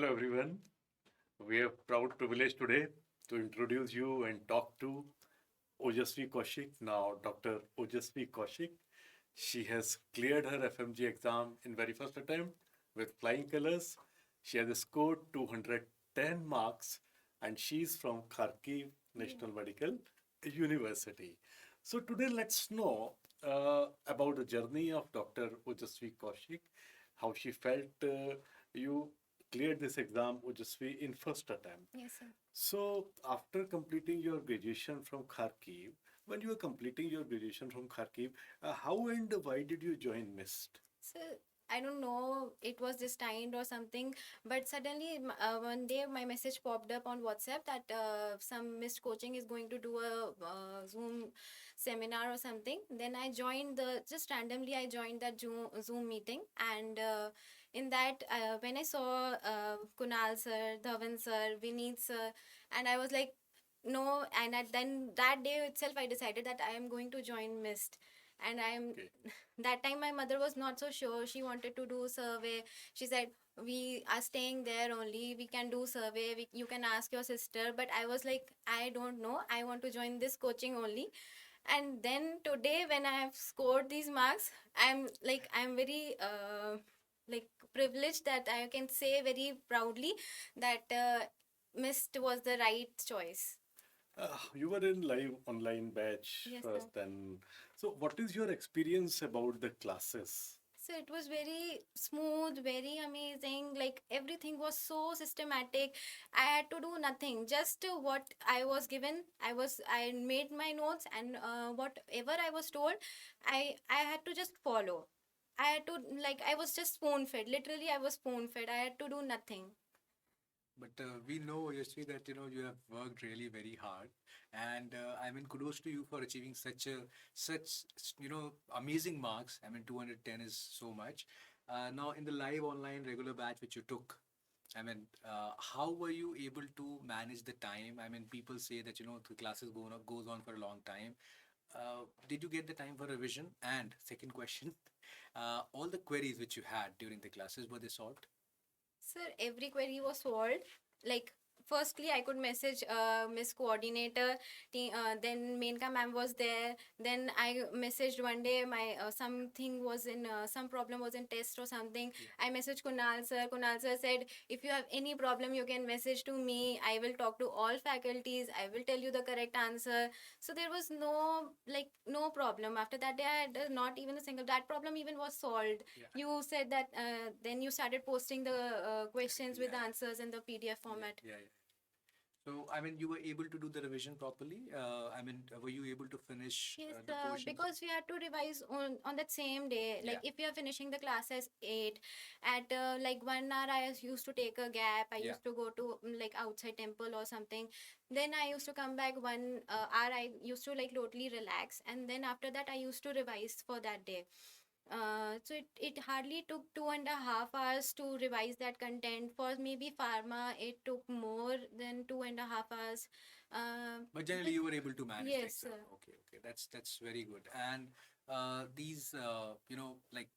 Hello, everyone. We are proud privilege today to introduce you and talk to Ojasvi Kaushik. Now, Dr. Ojasvi Kaushik. She has cleared her FMG exam in very first attempt with flying colors. She has scored 210 marks, and she's from Kharkiv National Medical University. So today, let's know about the journey of Dr. Ojasvi Kaushik, how she felt. You cleared this exam, Ojasvi, in first attempt. Yes, sir. So, after completing your graduation from Kharkiv, when you were completing your graduation from Kharkiv, how and why did you join MIST? So I don't know, it was destined or something, but suddenly one day my message popped up on WhatsApp that some missed coaching is going to do a Zoom seminar or something. Then I joined just randomly I joined that Zoom meeting, and in that when I saw Kunal sir, Dhawan sir, Vineet sir, and I was like, no, and then that day itself I decided that I am going to join MIST. And I am Okay. that time my mother was not so sure. She wanted to do survey. She said, we are staying there only, we can do survey, you can ask your sister. But I was like, I don't know, I want to join this coaching only. And then today when I have scored these marks, I'm very like privileged that I can say very proudly that mist was the right choice. You were in live online batch Yes, sir. first, and so what is your experience about the classes? So it was very smooth, very amazing. Like everything was so systematic. I had to do nothing, just what I was given. I made my notes, and whatever I was told, I had to just follow. I had to, like, I was just spoon fed. Literally, I was spoon fed. I had to do nothing. But we know, Yashvi, that you have worked really very hard, and I mean, kudos to you for achieving such amazing marks. I mean, 210 is so much. Now, in the live online regular batch which you took, I mean, how were you able to manage the time? I mean, people say that the classes goes on for a long time. Did you get the time for revision? And second question, all the queries which you had during the classes, were they solved? Sir, every query was solved. Like, firstly, I could message Miss Coordinator. Then Menka ma'am was there. Then I messaged one day my something was in some problem was in test or something. Yeah. I messaged Kunal sir. Kunal sir said, if you have any problem, you can message to me. I will talk to all faculties. I will tell you the correct answer. So there was no problem. After that day, I had not even a single that problem even was solved. Yeah. You said that then you started posting the questions with the Yeah. answers in the PDF format. Yeah. So, I mean, you were able to do the revision properly. I mean, were you able to finish Yes, the portions? because we had to revise on that same day. Like Yeah. if we are finishing the classes 8, at like 1 hour, I used to take a gap. I Yeah. used to go to like outside temple or something. Then I used to come back 1 hour. I used to like totally relax, and then after that, I used to revise for that day. So it hardly took 2.5 hours to revise that content. For maybe pharma, it took more than 2.5 hours. But generally, But you were able to manage the yes, exam. sir. Okay. That's very good. And these, like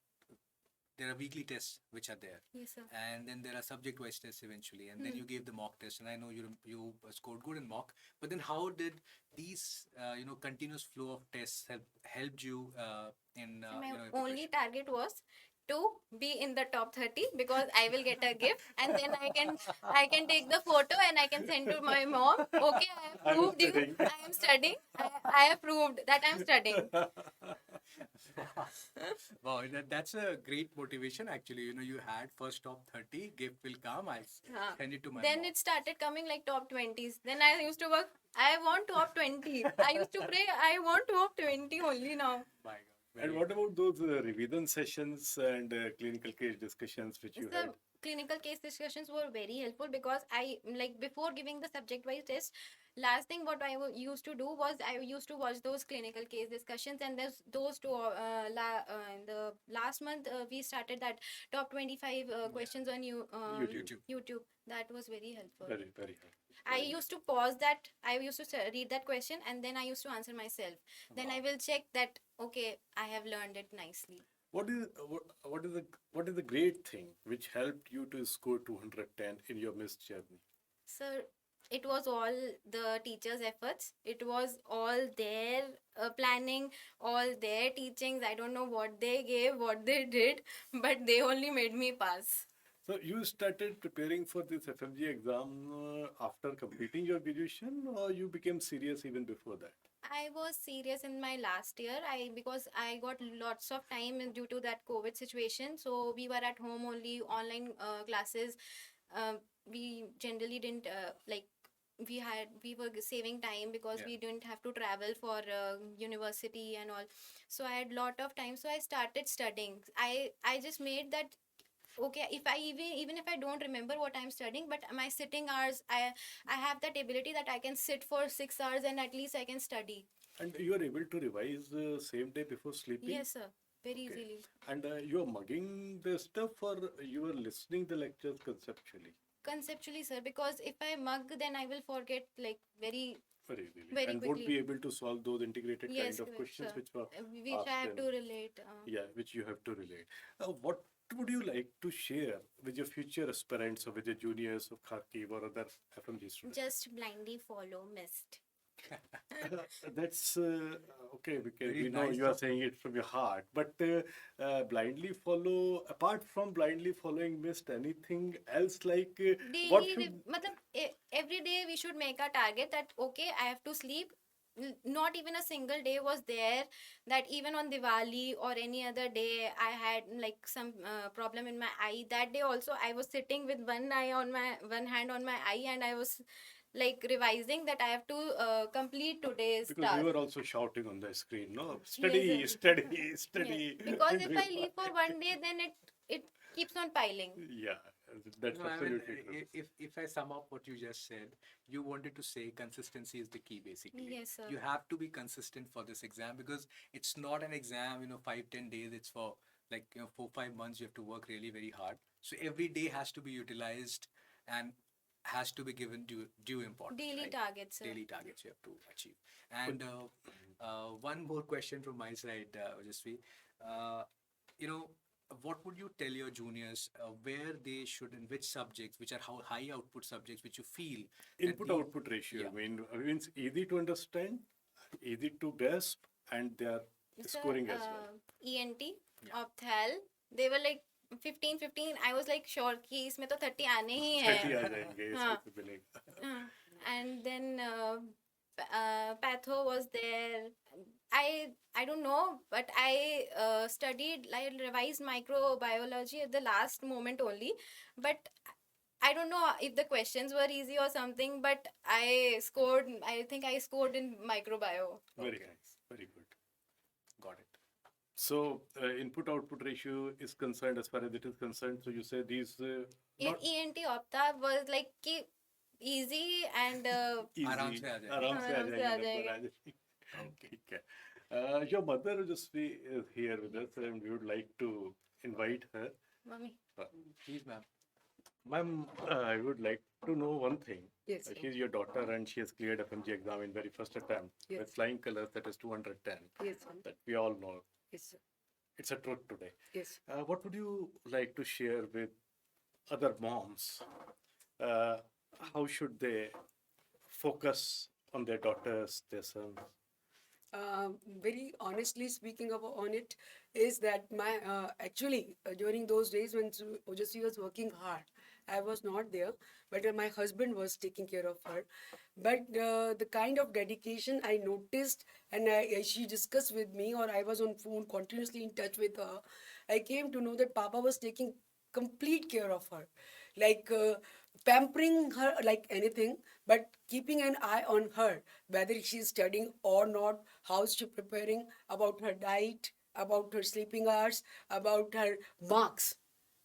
there are weekly tests which are there, Yes, sir. and then there are subject-wise tests eventually, and then Hmm. you gave the mock test, and I know you scored good in mock. But then, how did these continuous flow of tests helped you in So my your only preparation? target was to be in the top 30 because I will get a gift, and then I can take the photo and I can send to my mom. Okay, I have I'm proved you. studying. I am studying. I have proved that I am studying. Wow, that's a great motivation actually. You had first top 30, gift will come. I Huh. send it to my Then mom. it started coming like top 20s. Then I used to work. I want top 20. I used to pray. I want top 20 only now. My God, And very what about those revision sessions and clinical case discussions which you had? The clinical case discussions were very helpful because I like before giving the subject wise test, last thing what I used to do was I used to watch those clinical case discussions, and there's those two in the last month we started that top 25 questions on YouTube. YouTube. YouTube. That was very helpful. Very, very hard. I Very used to pause that. I used to read that question, and then I used to answer myself. Then I Wow. will check that, okay, I have learned it nicely. What is the great thing which helped you to score 210 in your Miss journey? Sir, it was all the teachers' efforts. It was all their planning, all their teachings. I don't know what they gave, what they did, but they only made me pass. So you started preparing for this FMG exam after completing your graduation, or you became serious even before that? I was serious in my last year. Because I got lots of time due to that COVID situation. So we were at home only, online classes. We generally didn't like we were saving time because Yeah. we didn't have to travel for university and all. So I had lot of time. So I started studying. I just made that okay, if I even if I don't remember what I'm studying, but my sitting hours, I have that ability that I can sit for 6 hours and at least I can study. And you are able to revise same day before sleeping? Yes, sir, very Okay. easily. And you are mugging the stuff, or you are listening the lectures conceptually? Conceptually, sir, because if I mug, then I will forget like Very easily. very And would quickly. be able to solve those integrated Yes, kind of correct, questions sir. which were Which I asked have in, to relate. yeah, which you have to relate. What would you like to share with your future aspirants or with your juniors of Kharkiv or other FMG students? Just blindly follow mist. That's okay, because Very we know nice you are of saying it from your heart, but blindly follow, apart from blindly following missed, anything else like what Daily, should, matlab, every day we should make a target that okay, I have to sleep. Not even a single day was there that even on Diwali or any other day I had like some problem in my eye. That day also I was sitting with one hand on my eye and I was like revising that I have to complete today's because we task. were also shouting on the screen, no? Yes, Study, sir. study, Yes, study. because And if I leave for one day, then it keeps on piling. yeah, that's No, I mean, absolutely true. if I sum up what you just said, you wanted to say consistency is the key, basically. Yes, sir. You have to be consistent for this exam because it's not an exam, 5-10 days. It's for like 4-5 months. You have to work really very hard. So every day has to be utilized and has to be given due importance. Daily right? targets, sir. Daily targets you have to achieve. And one more question from my side, Ojasvi. You know, what would you tell your juniors where they should, in which subjects, which are how high output subjects, which you feel that Input output ratio, Yeah. means easy to understand, easy to grasp, and they are Sir, scoring as well. ENT, Yeah. Opthal, they were like 15. I was like sure कि इसमें तो 30 आने ही 30 हैं. आ जाएंगे इसमें हाँ. तो मिलेगा. And then patho was there. I don't know, but I studied, I revised microbiology at the last moment only, but I don't know if the questions were easy or something, but I think I scored in microbio. Very Okay. nice, very good. Got it. So input output ratio is concerned as far as it is concerned. So you say these In not ENT Opta was like कि easy and easy, आराम से आ जाएगा. आराम से आ आराम से जाएंगे, आ number जाएगा. आ जाएंगे. Okay. ठीक है. Your mother Ojasvi is here with us, and we would like to invite her. Mummy. Please, ma'am. Ma'am, I would like to know one thing. Yes, sir. She's your daughter, and she has cleared FMG exam in very first attempt Yes. with flying colors. That is 210. Yes, sir. That we all know. Yes, sir. It's a truth today. Yes. What would you like to share with other moms? Uh, how should they focus on their daughters, their sons? Very honestly speaking about on it is that my actually during those days when Ojasvi was working hard, I was not there, but my husband was taking care of her. But the kind of dedication I noticed, and she discussed with me, or I was on phone continuously in touch with her, I came to know that Papa was taking complete care of her, like pampering her like anything, but keeping an eye on her, whether she's studying or not, how's she preparing, about her diet, about her sleeping hours, about her marks,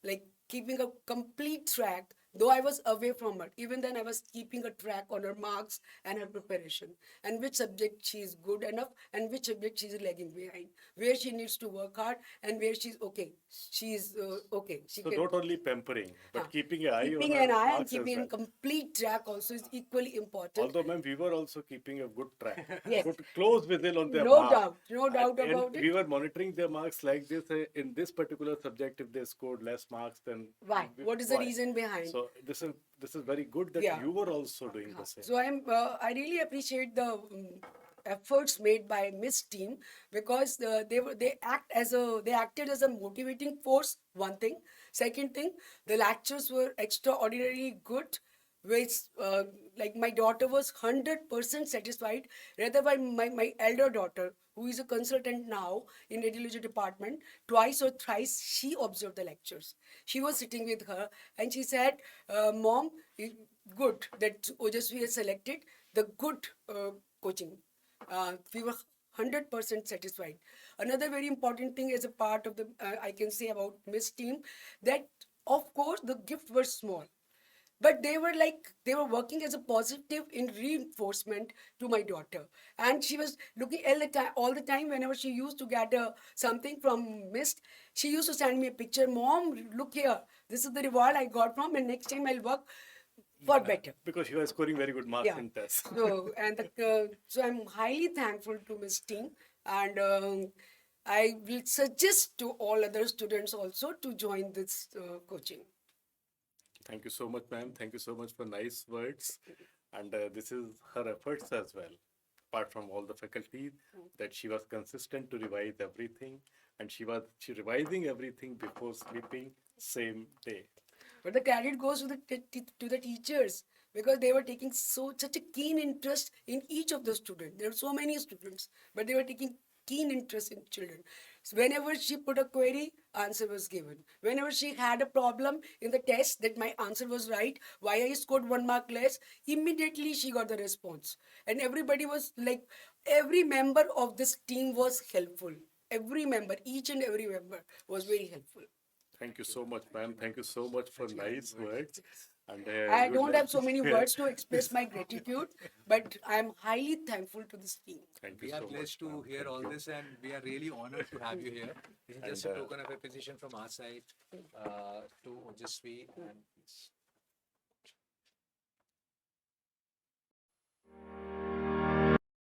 like keeping a complete track though I was away from her. Even then, I was keeping a track on her marks and her preparation, and which subject she is good enough, and which subject she is lagging behind, where she needs to work hard, and where she's okay. She is okay. She So can. not only pampering, but Huh. keeping an eye on Keeping her an eye and marks as keeping well. in complete track also is equally important. Although, ma'am, we were also keeping a good track, Yes. good close whistle on their No mark. doubt, no doubt And about we it. were monitoring their marks like this. In this particular subject, if they scored less marks, then Why? What is the reason behind? So this is very good that Yeah. you were also doing the same. So I really appreciate the efforts made by Miss Team, because they acted as a motivating force. One thing. Second thing, the lectures were extraordinarily good. Which like my daughter was 100% satisfied. Rather, by my elder daughter, who is a consultant now in radiology department, twice or thrice she observed the lectures. She was sitting with her and she said, "Mom, good that Ojasvi has selected the good coaching." We were 100% satisfied. Another very important thing as a part of the I can say about Miss Team, that of course the gifts were small, but they were working as a positive in reinforcement to my daughter, and she was looking all the time whenever she used to get something from Mist. She used to send me a picture. Mom, look here, this is the reward I got from, and next time I'll work for better. Because you are scoring very good marks Yeah. in tests. So I'm highly thankful to Miss Ting, and I will suggest to all other students also to join this coaching. Thank you so much, ma'am. Thank you so much for nice words. And this is her efforts as well, apart from all the faculty, that she was consistent to revise everything, and she revising everything before sleeping same day. But the credit goes to the teachers, because they were taking such a keen interest in each of the students. There were so many students, but they were taking keen interest in children. So whenever she put a query, answer was given. Whenever she had a problem in the test that my answer was right, why I scored 1 mark less, immediately she got the response. And everybody was like, every member of this team was helpful. Every member, each and every member was very helpful. Thank you so much, ma'am. Thank you so much for nice words. And I good don't luck. have so many words to express my gratitude, but I'm highly thankful to this team. Thank you We are so much. blessed to ma'am. hear Thank all you. this, and we are really honored to have you here. This is just And, a token of appreciation from our side to Ojasvi and